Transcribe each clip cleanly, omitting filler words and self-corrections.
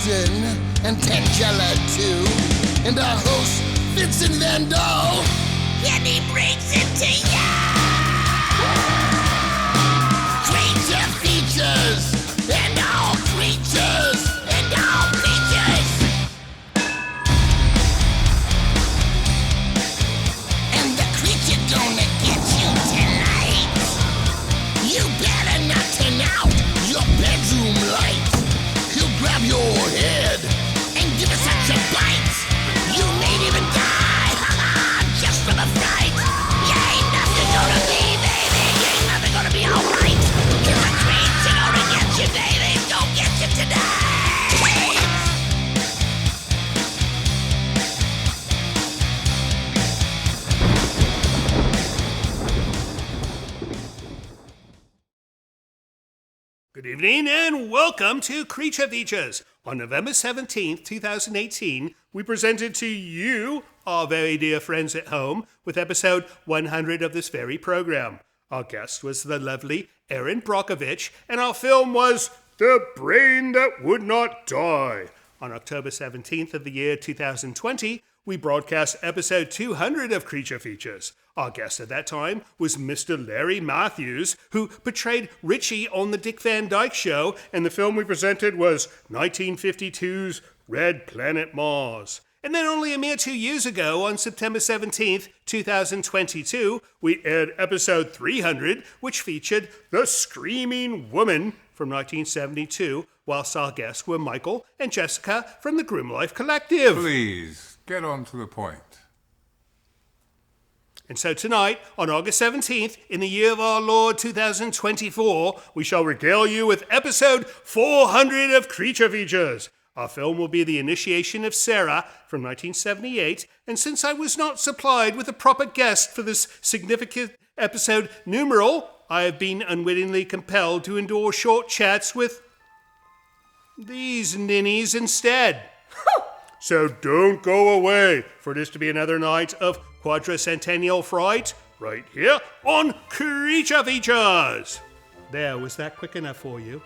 Mansion and Tangela too. And our host, Vincent Van Dahl, and he brings it to ya! Creature features and all creatures and all creatures. And the creature gonna get you tonight. You better not turn out your bedroom light. He'll grab your head and give it such a bite. You may even die, just from a fright. You ain't nothing gonna be, baby. You ain't nothing gonna be alright. Cause the creature gonna get you, baby. Don't get you tonight. Good evening and welcome to Creature Features. On November 17th, 2018, we presented to you, our very dear friends at home, with episode 100 of this very program. Our guest was the lovely Erin Brockovich, and our film was The Brain That Would Not Die. On October 17th of the year 2020, we broadcast episode 200 of Creature Features. Our guest at that time was Mr. Larry Matthews, who portrayed Richie on The Dick Van Dyke Show, and the film we presented was 1952's Red Planet Mars. And then only a mere 2 years ago, on September 17th, 2022, we aired episode 300, which featured The Screaming Woman from 1972, whilst our guests were Michael and Jessica from the Grim Life Collective. Please, get on to the point. And so tonight, on August 17th, in the year of our Lord 2024, we shall regale you with episode 400 of Creature Features. Our film will be The Initiation of Sarah from 1978, and since I was not supplied with a proper guest for this significant episode numeral, I have been unwittingly compelled to endure short chats with these ninnies instead. So don't go away, for this to be another night of quadricentennial fright, right here on Creature Features. There, was that quick enough for you?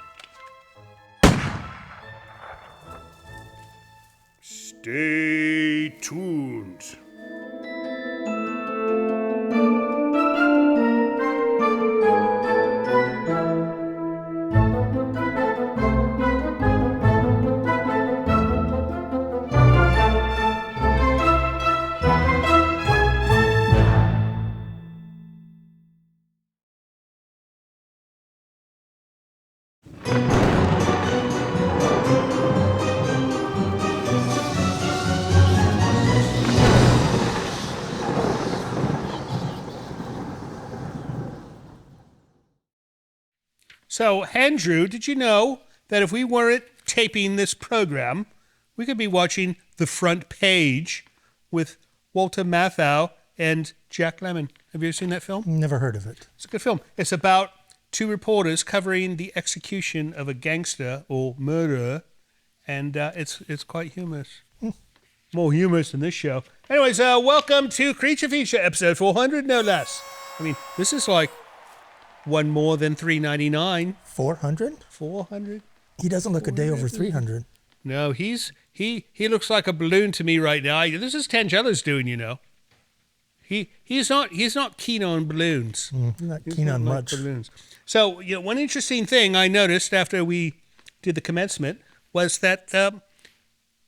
Stay tuned. So, Andrew, did you know that if we weren't taping this program, we could be watching The Front Page with Walter Matthau and Jack Lemmon? Have you ever seen that film? Never heard of it. It's a good film. It's about two reporters covering the execution of a gangster or murderer, and it's quite humorous. More humorous than this show. Anyways, welcome to Creature Feature, episode 400, no less. I mean, this is like one more than $3.99. 400? 400. He doesn't look a day over 300. No, he looks like a balloon to me right now. This is Tangela's doing, you know. He's not keen on balloons. He's not keen on much. Balloons. So, you know, one interesting thing I noticed after we did the commencement was that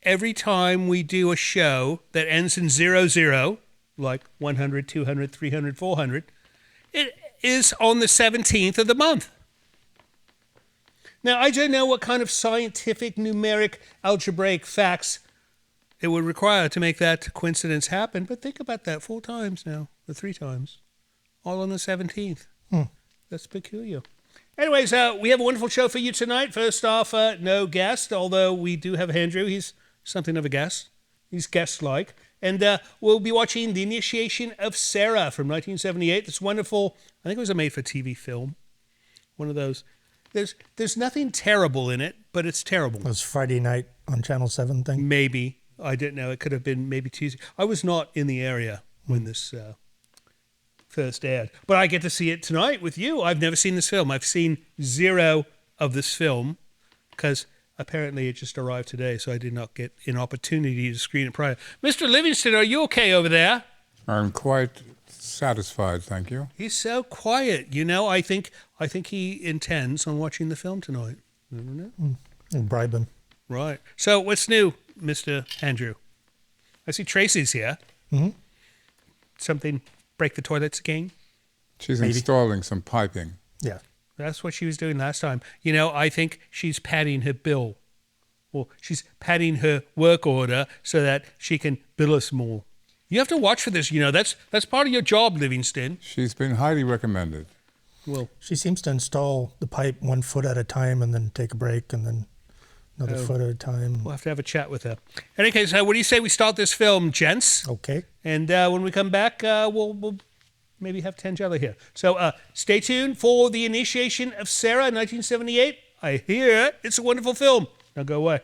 every time we do a show that ends in 00, like 100, 200, 300, 400, it is on the 17th of the month. Now, I don't know what kind of scientific, numeric, algebraic facts it would require to make that coincidence happen, but think about that 4 times now, or 3 times, all on the 17th. That's peculiar. Anyways, we have a wonderful show for you tonight. First off, no guest, although we do have Andrew. He's something of a guest. He's guest-like. And we'll be watching The Initiation of Sarah from 1978. This wonderful, I think it was a made-for-TV film. One of those. There's nothing terrible in it, but it's terrible. It was Friday night on Channel 7 thing? Maybe. I didn't know. It could have been maybe Tuesday. I was not in the area when this first aired. But I get to see it tonight with you. I've never seen this film. I've seen 0 of this film because apparently it just arrived today, so I did not get an opportunity to screen it prior. Mr. Livingston, are you okay over there? I'm quite satisfied, thank you. He's so quiet. You know, I think he intends on watching the film tonight. Never know. And bribe him. Right. So what's new, Mr. Andrew? I see Tracy's here. Mm-hmm. Something break the toilets again? She's Maybe. installing some piping. Yeah. That's what she was doing last time. You know, I think she's padding her bill. Or she's padding her work order so that she can bill us more. You have to watch for this, you know. That's part of your job, Livingston. She's been highly recommended. Well, She seems to install the pipe 1 foot at a time and then take a break and then another foot at a time. we'll have to have a chat with her. In any case, what do you say we start this film, gents? Okay. And when we come back, we'll maybe have Tangela here. So stay tuned for The Initiation of Sarah, 1978. I hear it's a wonderful film. Now go away.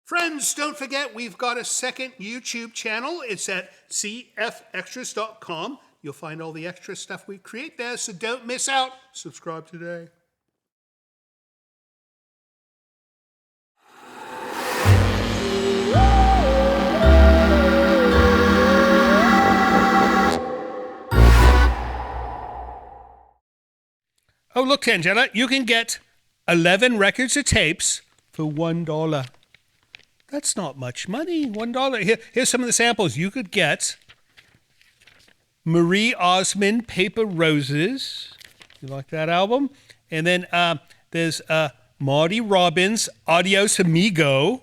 Friends, don't forget we've got a second YouTube channel. It's at cfextras.com. You'll find all the extra stuff we create there, so don't miss out. Subscribe today. Oh, look, Tangela, you can get 11 records of tapes for $1. That's not much money, $1. Here's some of the samples. You could get Marie Osmond, Paper Roses. You like that album? And then there's Marty Robbins, Adios Amigo.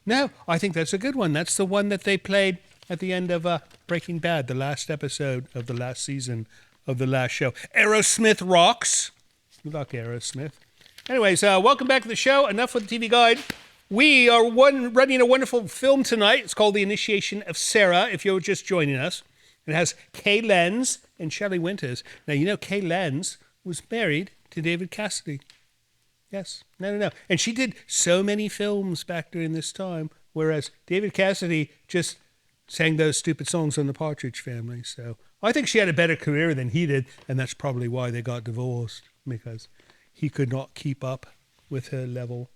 No, I think that's a good one. That's the one that they played at the end of Breaking Bad, the last episode of the last season of the last show. Aerosmith Rocks. You like Aerosmith. Anyways, welcome back to the show. Enough with the TV Guide. We are running a wonderful film tonight. It's called The Initiation of Sarah, if you're just joining us. It has Kay Lenz and Shelley Winters. Now, you know Kay Lenz was married to David Cassidy. Yes. No. And she did so many films back during this time, whereas David Cassidy just sang those stupid songs on the Partridge Family. So I think she had a better career than he did, and that's probably why they got divorced, because he could not keep up with her level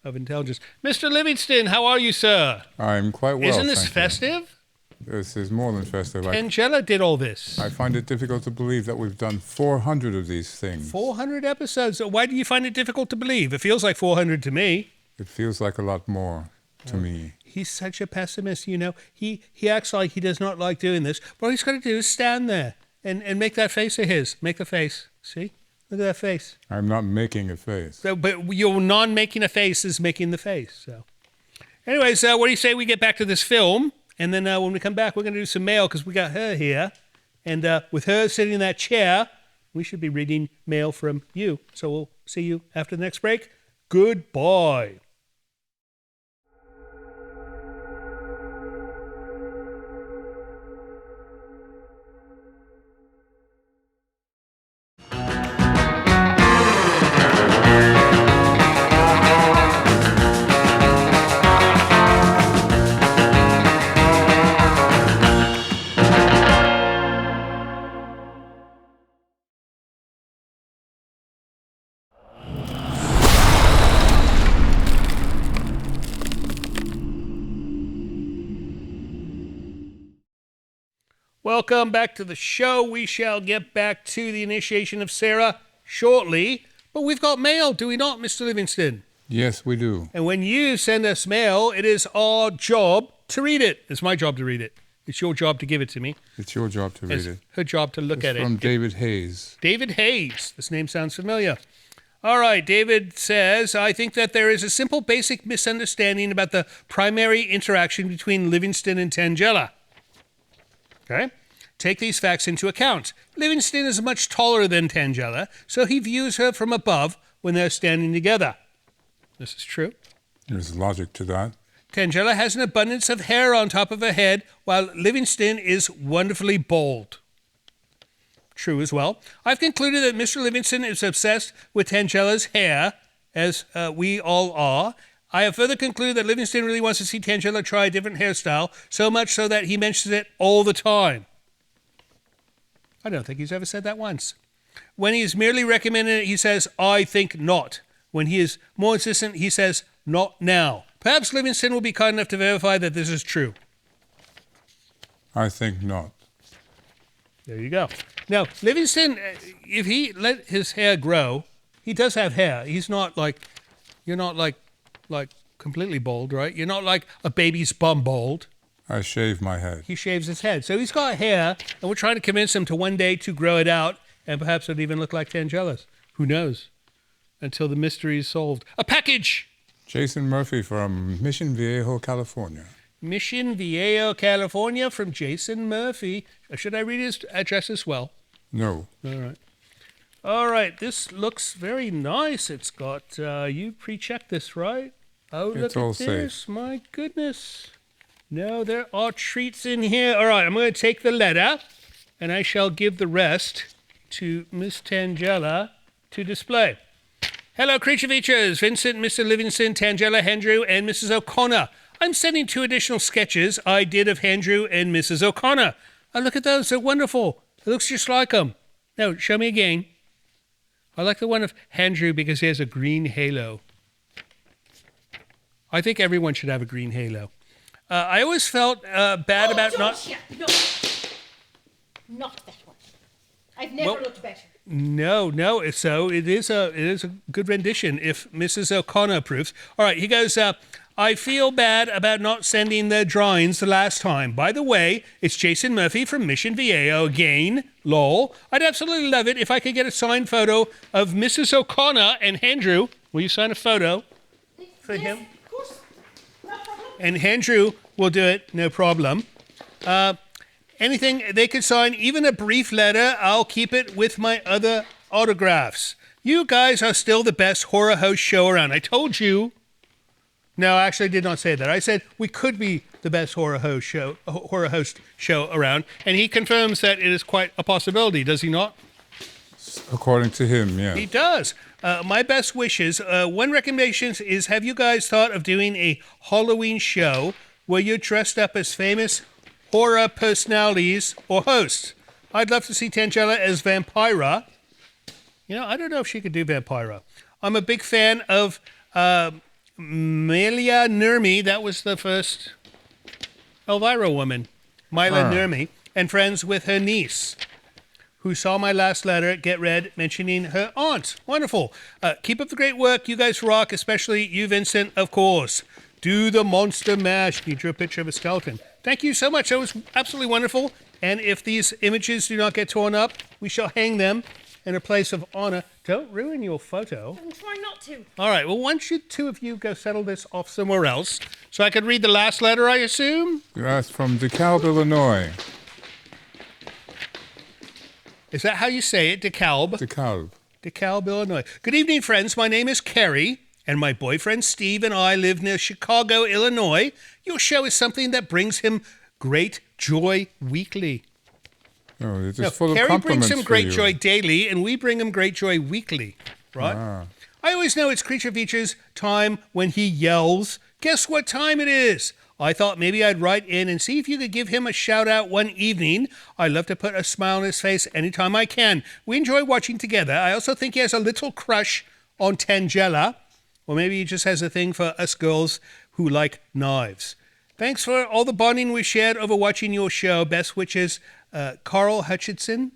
of intelligence. Mr. Livingston, how are you, sir? I'm quite well, Isn't this thank you. festive? This is more than festive. Angela did all this. I find it difficult to believe that we've done 400 of these things. 400 episodes. Why do you find it difficult to believe? It feels like 400 to me. It feels like a lot more to me. He's such a pessimist, you know. He acts like he does not like doing this. But all he's got to do is stand there and make that face of his. Make the face. See? Look at that face. I'm not making a face. So, but your non-making a face is making the face. So, anyways, what do you say we get back to this film? And then when we come back, we're going to do some mail because we got her here. And with her sitting in that chair, we should be reading mail from you. So we'll see you after the next break. Goodbye. Welcome back to the show. We shall get back to The Initiation of Sarah shortly. But we've got mail, do we not, Mr. Livingston? Yes, we do. And when you send us mail, it is our job to read it. It's my job to read it. It's your job to give it to me. It's your job to read It's it. her job to look at It's from it. David Hayes. David Hayes. This name sounds familiar. All right, David says, I think that there is a simple basic misunderstanding about the primary interaction between Livingston and Tangela. Okay? Take these facts into account. Livingston is much taller than Tangela, so he views her from above when they're standing together. This is true. There's logic to that. Tangela has an abundance of hair on top of her head, while Livingston is wonderfully bald. True as well. I've concluded that Mr. Livingston is obsessed with Tangela's hair, as we all are. I have further concluded that Livingston really wants to see Tangela try a different hairstyle, so much so that he mentions it all the time. I don't think he's ever said that once. When he is merely recommending it, he says, I think not. When he is more insistent, he says, not now. Perhaps Livingston will be kind enough to verify that this is true. I think not. There you go. Now, Livingston, if he let his hair grow, he does have hair. He's not like, you're not like completely bald, right? You're not like a baby's bum bald. I shave my head. He shaves his head. So he's got hair, and we're trying to convince him to one day to grow it out, and perhaps it'll even look like Tangela's. Who knows? Until the mystery is solved. A package! Jason Murphy from Mission Viejo, California. Mission Viejo, California from Jason Murphy. Should I read his address as well? No. All right. All right, this looks very nice. It's got, you pre-checked this, right? Oh, It's look all at this. safe. My goodness. No, there are treats in here. All right, I'm going to take the letter, and I shall give the rest to Miss Tangela to display. Hello, Creature Features. Vincent, Mr. Livingston, Tangela, Andrew, and Mrs. O'Connor. I'm sending 2 additional sketches I did of Andrew and Mrs. O'Connor. Oh, look at those. They're wonderful. It looks just like them. No, show me again. I like the one of Andrew because he has a green halo. I think everyone should have a green halo. I always felt bad about not... No, not that one. I've never looked better. No. So it is a good rendition if Mrs. O'Connor approves. All right, he goes, I feel bad about not sending the drawings the last time. By the way, it's Jason Murphy from Mission Viejo again. Lol. I'd absolutely love it if I could get a signed photo of Mrs. O'Connor and Andrew. Will you sign a photo for him? Of course. No problem. And Andrew will do it, no problem. Anything they could sign, even a brief letter, I'll keep it with my other autographs. You guys are still the best horror host show around. I told you. No, I actually did not say that. I said we could be the best horror host show around, and he confirms that it is quite a possibility, does he not? According to him, yeah. He does. My best wishes. One recommendation is, have you guys thought of doing a Halloween show where you're dressed up as famous horror personalities or hosts? I'd love to see Tangela as Vampira. You know, I don't know if she could do Vampira. I'm a big fan of Mila Nurmi. That was the first Elvira woman. Mila Nurmi. And friends with her niece, who saw my last letter get read mentioning her aunt. Wonderful. Keep up the great work. You guys rock, especially you, Vincent, of course. Do the monster mash. You drew a picture of a skeleton. Thank you so much. That was absolutely wonderful. And if these images do not get torn up, we shall hang them in a place of honor. Don't ruin your photo. I'm trying not to. All right. Well, why don't you 2 of you go settle this off somewhere else so I could read the last letter, I assume? That's from DeKalb, Illinois. Is that how you say it? DeKalb? DeKalb. DeKalb, Illinois. Good evening, friends. My name is Carrie, and my boyfriend Steve and I live near Chicago, Illinois. Your show is something that brings him great joy weekly. Oh, it's just full of Carrie compliments brings him for great you. joy daily, and we bring him great joy weekly, right? Ah. I always know it's Creature Features time when he yells. Guess what time it is? I thought maybe I'd write in and see if you could give him a shout out one evening. I love to put a smile on his face anytime I can. We enjoy watching together. I also think he has a little crush on Tangela, or maybe he just has a thing for us girls who like knives. Thanks for all the bonding we've shared over watching your show. Best wishes, Carl Hutchinson,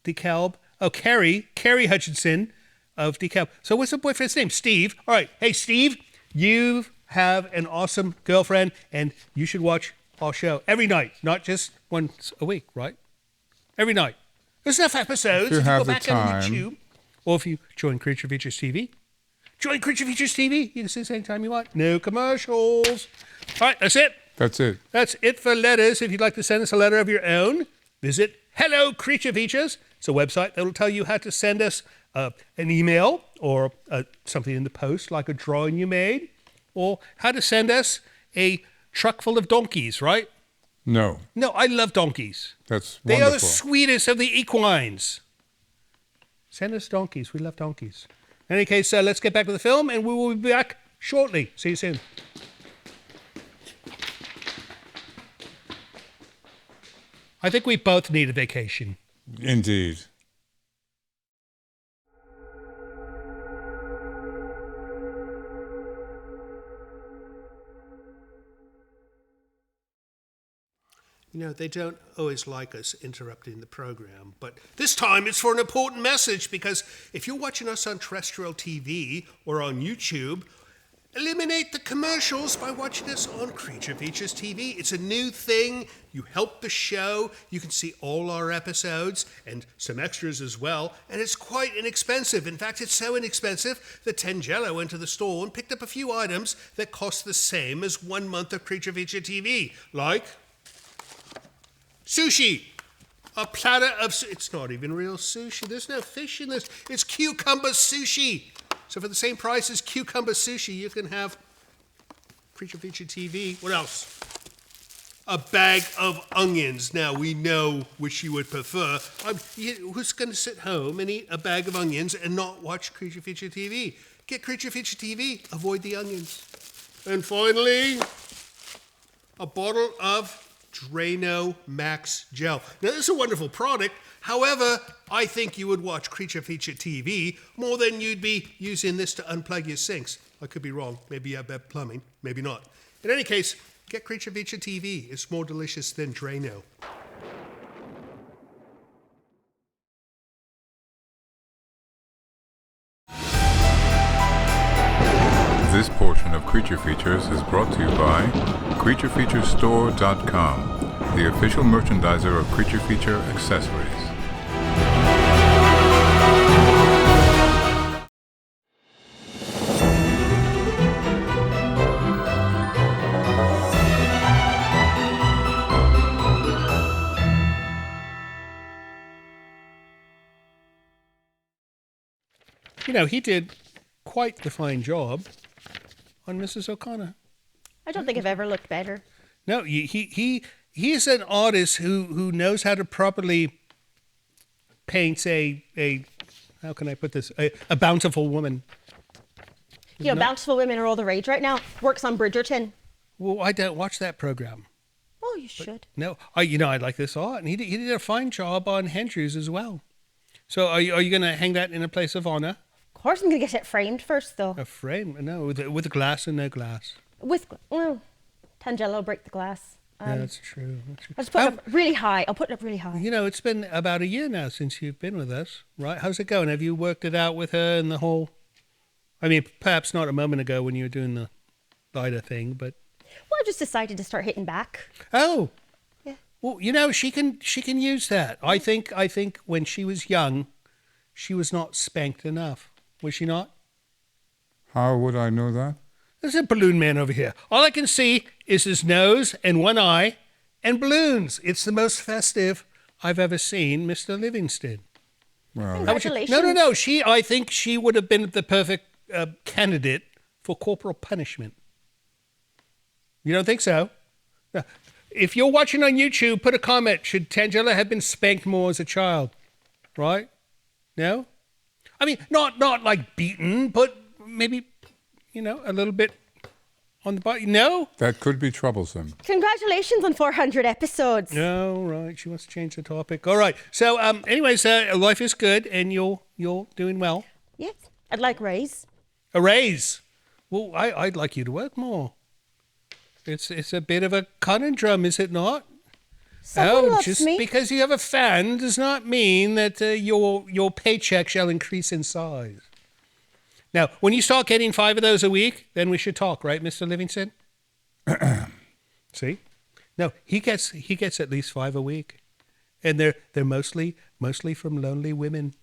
DeKalb. Oh, Carrie Hutchinson of DeKalb. So what's the boyfriend's name? Steve. All right. Hey, Steve, you have an awesome girlfriend, and you should watch our show every night, not just once a week, right? Every night. There's enough episodes. If you have go the back on time. YouTube, or if you join Creature Features TV. Join Creature Features TV. You can see this anytime you want. No commercials. All right, that's it. That's it. That's it for letters. If you'd like to send us a letter of your own, visit Hello Creature Features. It's a website that will tell you how to send us an email or something in the post, like a drawing you made, or how to send us a truck full of donkeys, right? No, No, I love donkeys. that's They wonderful. are the sweetest of the equines. Send us donkeys. We love donkeys. In any case, let's get back to the film, and we will be back shortly. See you soon. I think we both need a vacation. Indeed. You know, they don't always like us interrupting the program, but this time it's for an important message, because if you're watching us on terrestrial TV or on YouTube, eliminate the commercials by watching us on Creature Features TV. It's a new thing. You help the show. You can see all our episodes and some extras as well, and it's quite inexpensive. In fact, it's so inexpensive that Tangelo went to the store and picked up a few items that cost the same as 1 month of Creature Feature TV, like sushi. A platter of... It's not even real sushi. There's no fish in this. It's cucumber sushi. So for the same price as cucumber sushi, you can have Creature Feature TV. What else? A bag of onions. Now, we know which you would prefer. Who's going to sit home and eat a bag of onions and not watch Creature Feature TV? Get Creature Feature TV. Avoid the onions. And finally, a bottle of Drano Max Gel. Now, this is a wonderful product. However, I think you would watch Creature Feature TV more than you'd be using this to unplug your sinks. I could be wrong. Maybe you have bad plumbing. Maybe not. In any case, get Creature Feature TV. It's more delicious than Drano. This portion of Creature Features is brought to you by CreatureFeatureStore.com, the official merchandiser of Creature Feature accessories. You know, he did quite the fine job on Mrs. O'Connor. I don't think I've ever looked better. No, he's an artist who knows how to properly paint a how can I put this, a bountiful woman. You know, bountiful women are all the rage right now. Works on Bridgerton. Well, I don't watch that program. Oh, you should. No, I like this art, and he did a fine job on Hendrews as well. So are you going to hang that in a place of honor? Of course, I'm going to get it framed first, though. A frame? No, with glass and no glass. Well, Tangelo will break the glass. Yeah, that's true. I'll just put it up really high. I'll put it up really high. You know, it's been about a year now since you've been with us, right? How's it going? Have you worked it out with her and the whole... I mean, perhaps not a moment ago when you were doing the Lite thing, but... Well, I just decided to start hitting back. Oh. Yeah. Well, you know, she can use that. I think when she was young, she was not spanked enough. Was she not? How would I know that? There's a balloon man over here. All I can see is his nose and one eye and balloons. It's the most festive I've ever seen Mr. Livingston. Well, Congratulations. No. I think she would have been the perfect candidate for corporal punishment. You don't think so? No. If you're watching on YouTube, put a comment. Should Tangelo have been spanked more as a child? Right? No? I mean, not like beaten, but maybe, you know, a little bit on the body. No? that could be troublesome. Congratulations on 400 episodes. No, right. She wants to change the topic. All right. So, anyways, life is good, and you're doing well. Yes. I'd like raise. A raise. Well, I'd like you to work more. It's a bit of a conundrum, is it not? Someone loves just me. because you have a fan does not mean that your paycheck shall increase in size. Now, when you start getting 5 of those a week, then we should talk, right, Mr. Livingston? See? No, he gets at least 5 a week, and they're mostly from lonely women,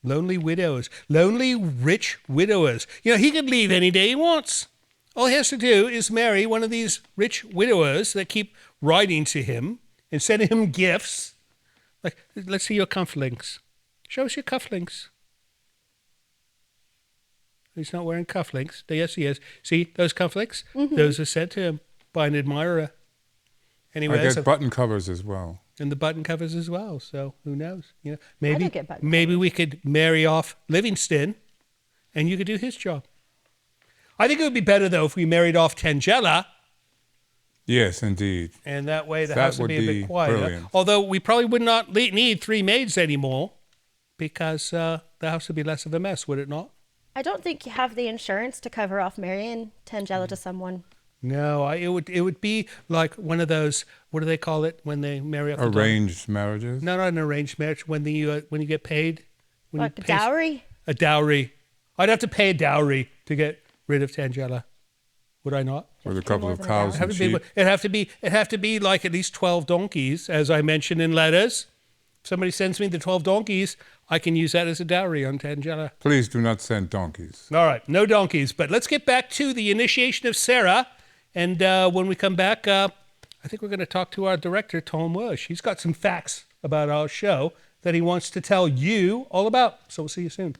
lonely widows, lonely rich widowers. You know, he could leave any day he wants. All he has to do is marry one of these rich widowers that keep writing to him and sending him gifts. Like, let's see your cufflinks. Show us your cufflinks. He's not wearing cufflinks. Yes, he is. See those cufflinks? Mm-hmm. Those are sent to him by an admirer. Anyway, I get button covers as well. And the button covers as well. So who knows? You know, I don't get button maybe covers. we could marry off Livingston, and you could do his job. I think it would be better, though, if we married off Tangela. Yes, indeed. And that way the That house would be a would bit quieter. brilliant. Although we probably would not need 3 maids anymore because the house would be less of a mess, would it not? I don't think you have the insurance to cover off marrying Tangela to someone. No, it would be like one of those, what do they call it when they marry off the daughter? Arranged marriages? No, not an arranged marriage. When you get paid. When Like you a pay dowry? A dowry. I'd have to pay a dowry to get rid of Tangela. Would I not? With a couple more of than cows that. and sheep? It'd have to be like at least 12 donkeys, as I mentioned in letters. If somebody sends me the 12 donkeys, I can use that as a dowry on Tangela. Please do not send donkeys. All right, no donkeys. But let's get back to the initiation of Sarah. And when we come back, I think we're going to talk to our director, Tom Wush. He's got some facts about our show that he wants to tell you all about. So we'll see you soon.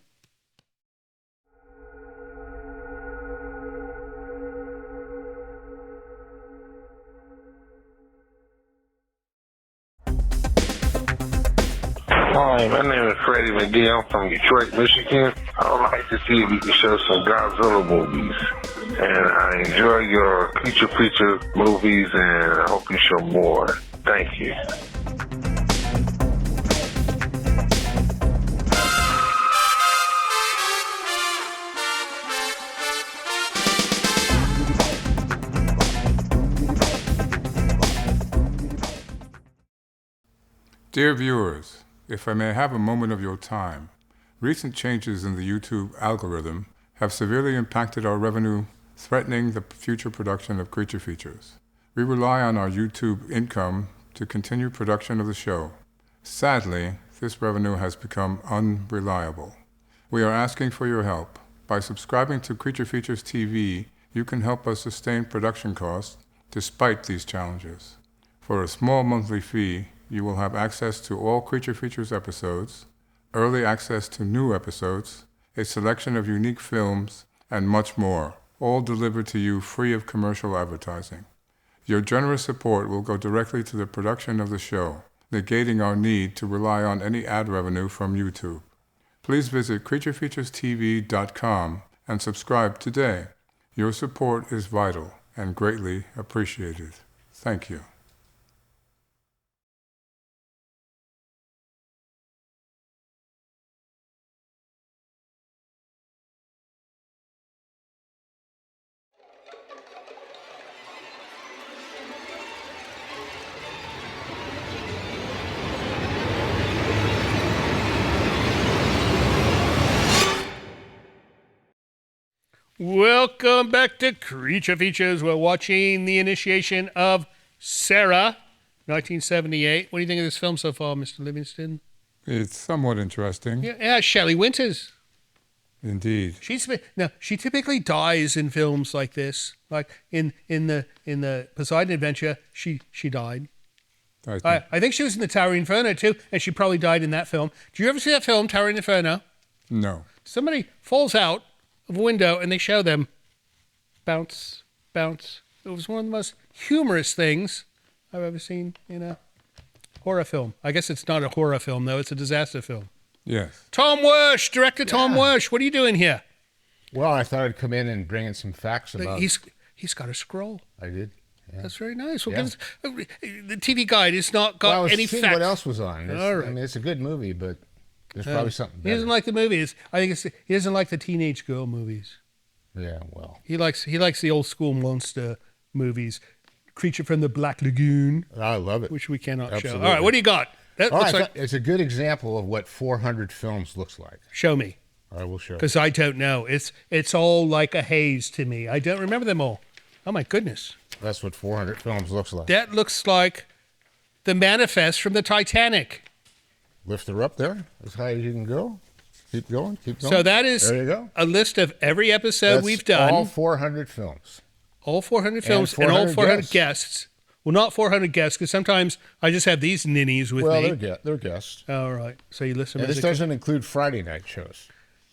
Hi, my name is Freddie McGee. I'm from Detroit, Michigan. I would like to see if you can show some Godzilla movies. And I enjoy your Creature Feature movies, and I hope you show more. Thank you. Dear viewers, if I may have a moment of your time, recent changes in the YouTube algorithm have severely impacted our revenue, threatening the future production of Creature Features. We rely on our YouTube income to continue production of the show. Sadly, this revenue has become unreliable. We are asking for your help. By subscribing to Creature Features TV, you can help us sustain production costs despite these challenges. For a small monthly fee, you will have access to all Creature Features episodes, early access to new episodes, a selection of unique films, and much more, all delivered to you free of commercial advertising. Your generous support will go directly to the production of the show, negating our need to rely on any ad revenue from YouTube. Please visit creaturefeaturestv.com and subscribe today. Your support is vital and greatly appreciated. Thank you. Welcome back to Creature Features. We're watching the initiation of Sarah, 1978. What do you think of this film so far, Mr. Livingston? It's somewhat interesting. Yeah, Shelley Winters. Indeed. She typically dies in films like this. Like in the Poseidon Adventure, she died. I think she was in the Towering Inferno too, and she probably died in that film. Do you ever see that film, Towering Inferno? No. Somebody falls out of a window and they show them bounce, bounce. It was one of the most humorous things I've ever seen in a horror film. I guess it's not a horror film, though. It's a disaster film. Yes. Tom Wush, director Tom Wush. What are you doing here? Well, I thought I'd come in and bring in some facts about... He's got a scroll. I did. Yeah. That's very nice. Well, Yeah. give us, the TV Guide has not got Well, I was any seeing facts. what else was on. All right. I mean, it's a good movie, but there's probably something He better. doesn't like the movies. I think he doesn't like the teenage girl movies. Yeah, well. He likes the old school monster movies. Creature from the Black Lagoon, I love it. which we cannot show. Absolutely. All right, what do you got? That All looks right, like. it's a good example of what 400 films looks like. Show me, I will show. because I don't know. It's all like a haze to me. I don't remember them all. Oh my goodness, That's what 400 films looks like. that looks like the manifest from the Titanic. Lift her up there as high as you can go. Keep going, keep going. So that is There you go. a list of every episode That's we've done. all 400 films. All 400 films and all 400 guests. Well, not 400 guests, because sometimes I just have these ninnies with Well, me. they're guests. All right. So you listen to And this doesn't include Friday night shows.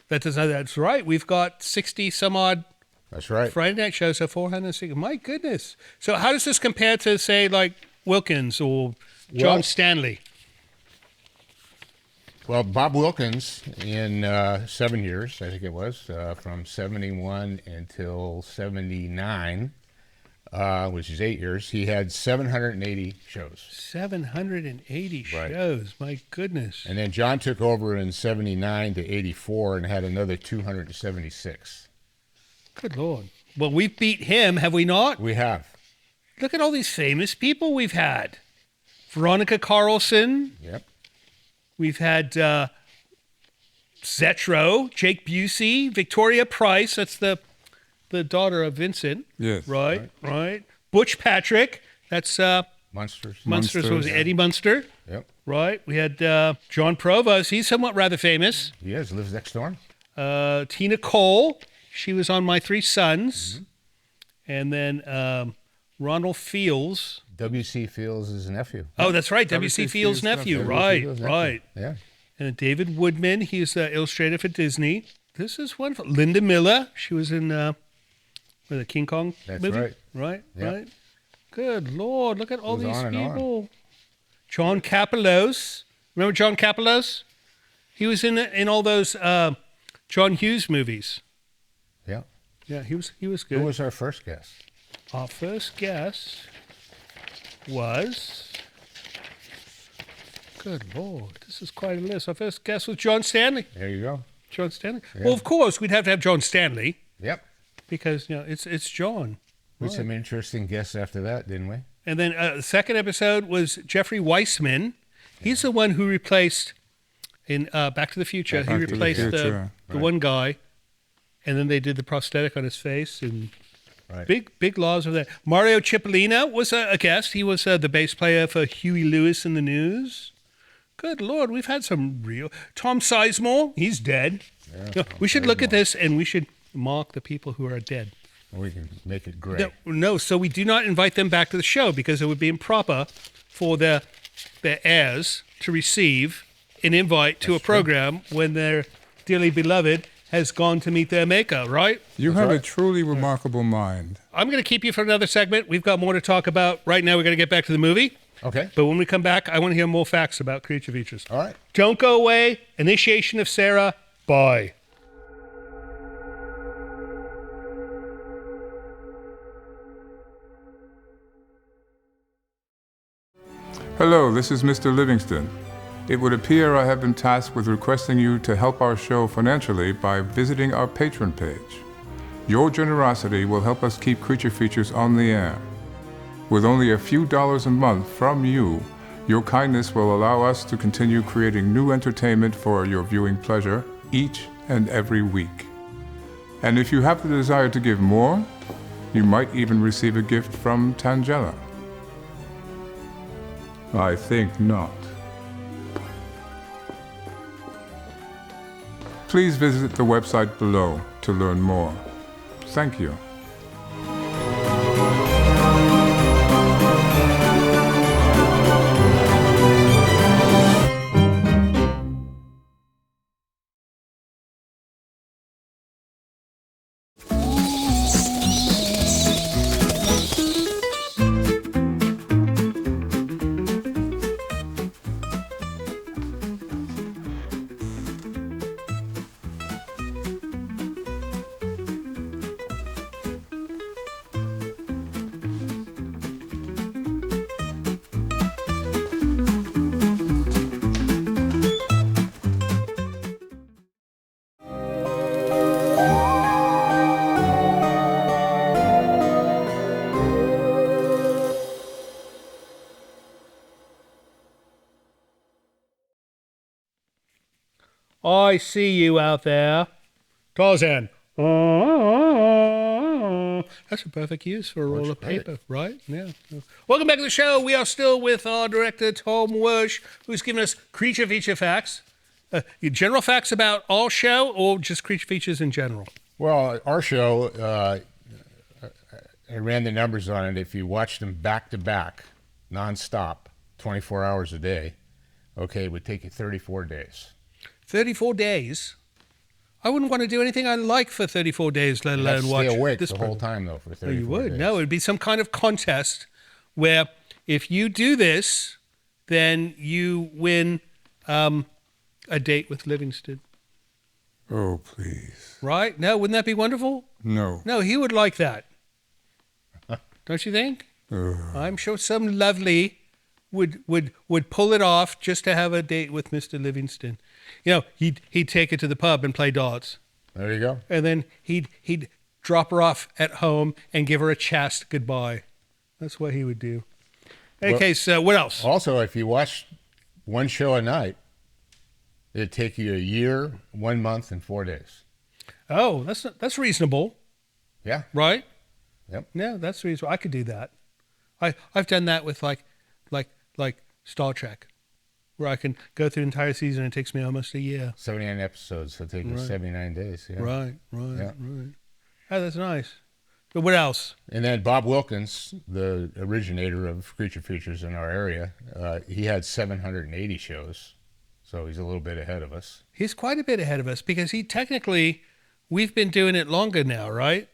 That's right. We've got 60 some odd That's right. Friday night shows, so 460. My goodness. So how does this compare to, say, like Wilkins or John Well- Stanley? Well, Bob Wilkins, in 7 years, I think it was, from 71 until 79, which is 8 years, he had 780 shows. 780 Right. shows. My goodness. And then John took over in 79 to 84 and had another 276. Good Lord. Well, we've beat him, have we not? We have. Look at all these famous people we've had. Veronica Carlson. Yep. We've had Zetro, Jake Busey, Victoria Price. That's the daughter of Vincent. Yes. Right. Butch Patrick. That's Munsters. Munsters. Was Eddie Munster. Yep. Right. We had John Provost. He's somewhat rather famous. He is. Lives next door. Tina Cole. She was on My Three Sons. And then Ronald Fields. W.C. Fields' is nephew. Oh, that's right. W.C. Fields' nephew. Right. Yeah. And David Woodman, he's the illustrator for Disney. This is wonderful. Linda Miller, she was in the King Kong That's movie. right. Right. Good Lord, look at all Goes these on and on. people. John Kapelos. Remember John Kapelos? He was in all those John Hughes movies. Yeah. Yeah, he was good. Who was our first guest? Our first guest was... Good Lord, this is quite a list. Our first guest was John Stanley. There you go. John Stanley. Yeah. Well, of course, we'd have to have John Stanley Yep. because it's John. We had some interesting guests after that, didn't we? And then the second episode was Jeffrey Weissman. He's the one who replaced in Back to the Future. Back He to the replaced Future, the one guy, and then they did the prosthetic on his face and. Right. Big laws of that. Mario Cipollina was a guest. He was the bass player for Huey Lewis in the News. Good Lord, we've had some real... Tom Sizemore, he's dead. Yeah, We should look at this and we should mark the people who are dead. We can make it gray. No, so we do not invite them back to the show because it would be improper for their heirs to receive an invite to a program when their dearly beloved has gone to meet their maker, right? You have a truly remarkable mind. I'm going to keep you for another segment. We've got more to talk about. Right now, we're going to get back to the movie. Okay. But when we come back, I want to hear more facts about creature features. All right. Don't go away. Initiation of Sarah. Bye. Hello, this is Mr. Livingston. It would appear I have been tasked with requesting you to help our show financially by visiting our Patreon page. Your generosity will help us keep Creature Features on the air. With only a few dollars a month from you, your kindness will allow us to continue creating new entertainment for your viewing pleasure each and every week. And if you have the desire to give more, you might even receive a gift from Tangela. I think not. Please visit the website below to learn more. Thank you. I see you out there. Tarzan. That's a perfect use for a roll of paper, right? Yeah. Welcome back to the show. We are still with our director, Tom Wersch, who's given us creature feature facts. General facts about our show or just creature features in general? Well, our show, I ran the numbers on it. If you watched them back to back, nonstop, 24 hours a day, okay, it would take you 34 days. 34 days? I wouldn't want to do anything I like for 34 days, let You have alone to watch stay awake this the program. whole time, though, for 34 No, you would. days. No, it'd be some kind of contest where if you do this, then you win a date with Livingston. Oh, please. Right? No, wouldn't that be wonderful? No. No, he would like that. Don't you think? I'm sure some lovely would pull it off just to have a date with Mr. Livingston. You know, he'd take her to the pub and play darts. There you go. And then he'd drop her off at home and give her a chaste goodbye. That's what he would do. Okay, so what else? Also, if you watch one show a night, it'd take you a year, 1 month, and 4 days. Oh, that's reasonable, Yeah. right? Yep. Yeah, that's reasonable. I could do that. I've done that with like Star Trek, where I can go through the entire season and it takes me almost a year. 79 episodes, so it'll take you 79 days. Yeah. Right. Yeah. Oh, that's nice. But what else? And then Bob Wilkins, the originator of Creature Features in our area, he had 780 shows, so he's a little bit ahead of us. He's quite a bit ahead of us because we've been doing it longer now, right?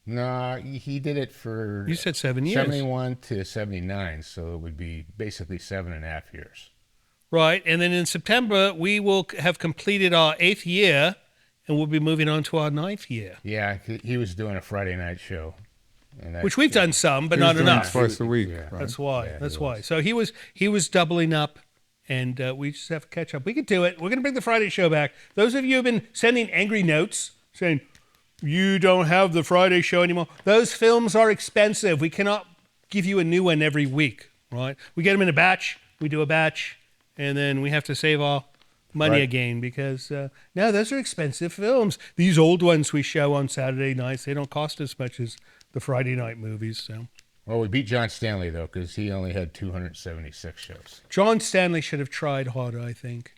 No, he did it for... You said 7 years. 71 to 79, so it would be basically 7.5 years. Right, and then in September, we will have completed our 8th year, and we'll be moving on to our 9th year. Yeah, he was doing a Friday night show. And Which we've done some, but He was not doing it enough. twice a week. Yeah. Right? That's why. Yeah, That's he why. was. So he was doubling up, and we just have to catch up. We could do it. We're going to bring the Friday show back. Those of you who have been sending angry notes saying, you don't have the Friday show anymore. Those films are expensive. We cannot give you a new one every week, right? We get them in a batch. We do a batch, and then we have to save our money Right. again because, no, those are expensive films. These old ones we show on Saturday nights, they don't cost as much as the Friday night movies. So Well, we beat John Stanley, though, because he only had 276 shows. John Stanley should have tried harder, I think.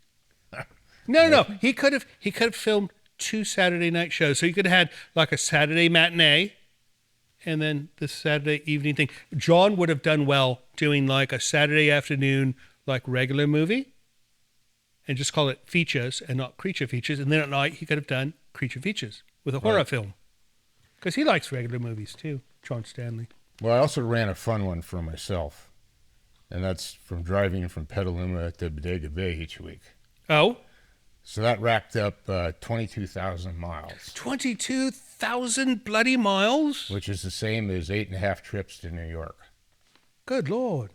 No. He could have filmed 2 Saturday night shows. So he could have had like a Saturday matinee and then the Saturday evening thing. John would have done well doing like a Saturday afternoon, like regular movie and just call it features and not creature features. And then at night he could have done creature features with a horror film because he likes regular movies too, John Stanley. Well, I also ran a fun one for myself, and that's from driving from Petaluma to Bodega Bay each week. Oh, So that racked up 22,000 miles, 22,000 bloody miles? which is the same as 8.5 trips to New York. Good Lord.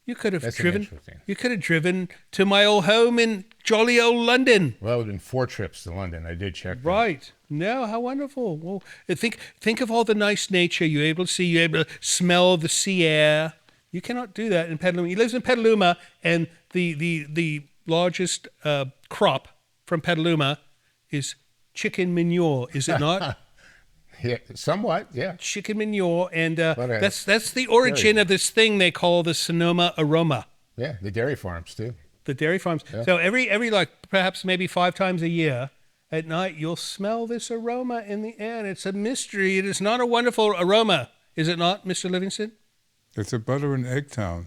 You could have That's driven. interesting. You could have driven to my old home in jolly old London. Well, it would have been 4 trips to London. I did check that. Right. No, how wonderful. Well, think of all the nice nature you're able to see. You're able to smell the sea air. You cannot do that in Petaluma. He lives in Petaluma, and the largest crop from Petaluma is chicken manure, is it not? Yeah, somewhat, yeah. Chicken manure, and But, that's the origin of this thing they call the Sonoma aroma. Yeah, the dairy farms, too. The dairy farms. Yeah. So every like perhaps maybe 5 times a year at night, you'll smell this aroma in the air. And it's a mystery. It is not a wonderful aroma, is it not, Mr. Livingston? It's a butter and egg town.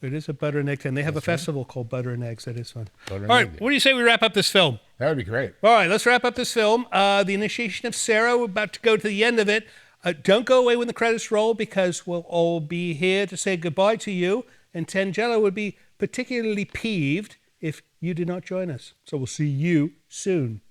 It is a butter and egg town. They have a festival called Butter and Eggs. That is fun. Butter and All right, egg. what do you say we wrap up this film? That would be great. All right, let's wrap up this film. The Initiation of Sarah. We're about to go to the end of it. Don't go away when the credits roll because we'll all be here to say goodbye to you. And Tangelo would be particularly peeved if you did not join us. So we'll see you soon.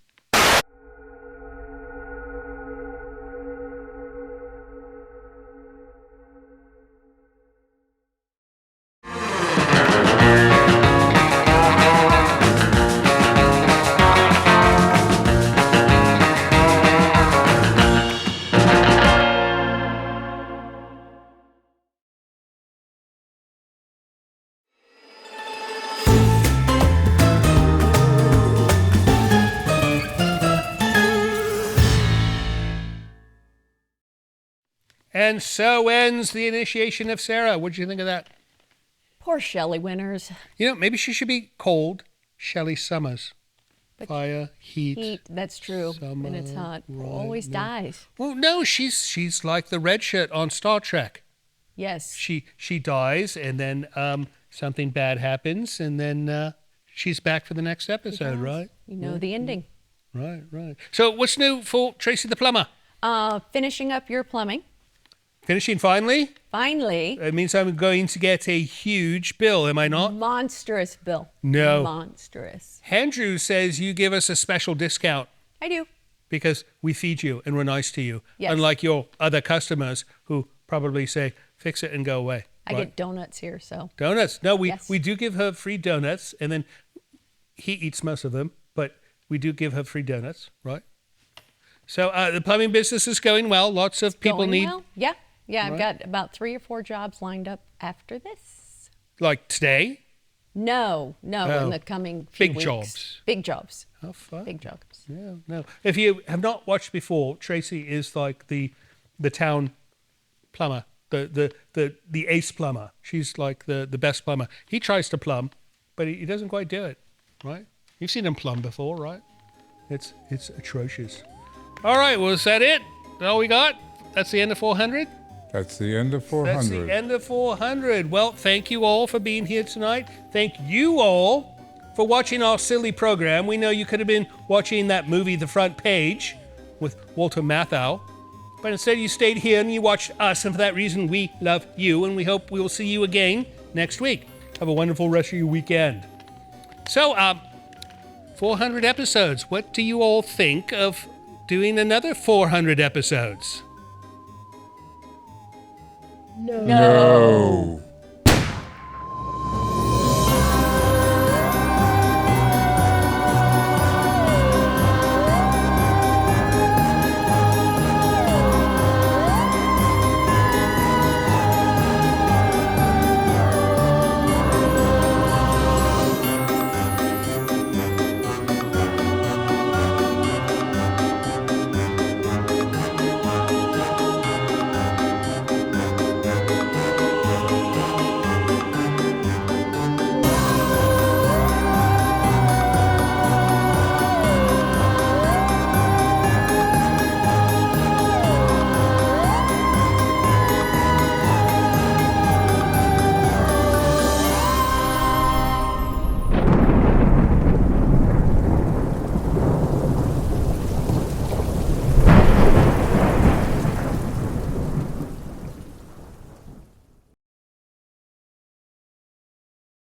And so ends The Initiation of Sarah. What did you think of that? Poor Shelley Winters. You know, maybe she should be called Shelley Summers. But Fire, heat. That's true. Summer, When it's hot, right, always no. dies. Well, no, she's like the red shirt on Star Trek. Yes. She dies, and then something bad happens, and then she's back for the next episode, right? You know the ending. Right. So what's new for Tracy the Plumber? Finishing up your plumbing. Finishing finally? Finally, It means I'm going to get a huge bill, am I not? monstrous bill. No. Monstrous. Andrew says you give us a special discount I do. because we feed you and we're nice to you. Yes. Unlike your other customers who probably say, fix it and go away. I get donuts here, so. Donuts. No, we Yes. do give her free donuts, and then he eats most of them, but we do give her free donuts, right? So the plumbing business is going well. Lots of people Going need, well? Yeah. Yeah, I've Right. got about 3 or 4 jobs lined up after this. like today. No, Oh. in the coming few Big weeks. jobs. Big jobs. How fun. Big jobs. Yeah, no. If you have not watched before, Tracy is like the town plumber, the ace plumber. She's like the best plumber. He tries to plumb, but he doesn't quite do it, right? You've seen him plumb before, right? It's atrocious. All right, well, is that it? That all we got? That's the end of 400? That's the end of 400. That's the end of 400. Well, thank you all for being here tonight. Thank you all for watching our silly program. We know you could have been watching that movie, The Front Page, with Walter Matthau. But instead you stayed here and you watched us. And for that reason, we love you. And we hope we will see you again next week. Have a wonderful rest of your weekend. So, 400 episodes. What do you all think of doing another 400 episodes? No.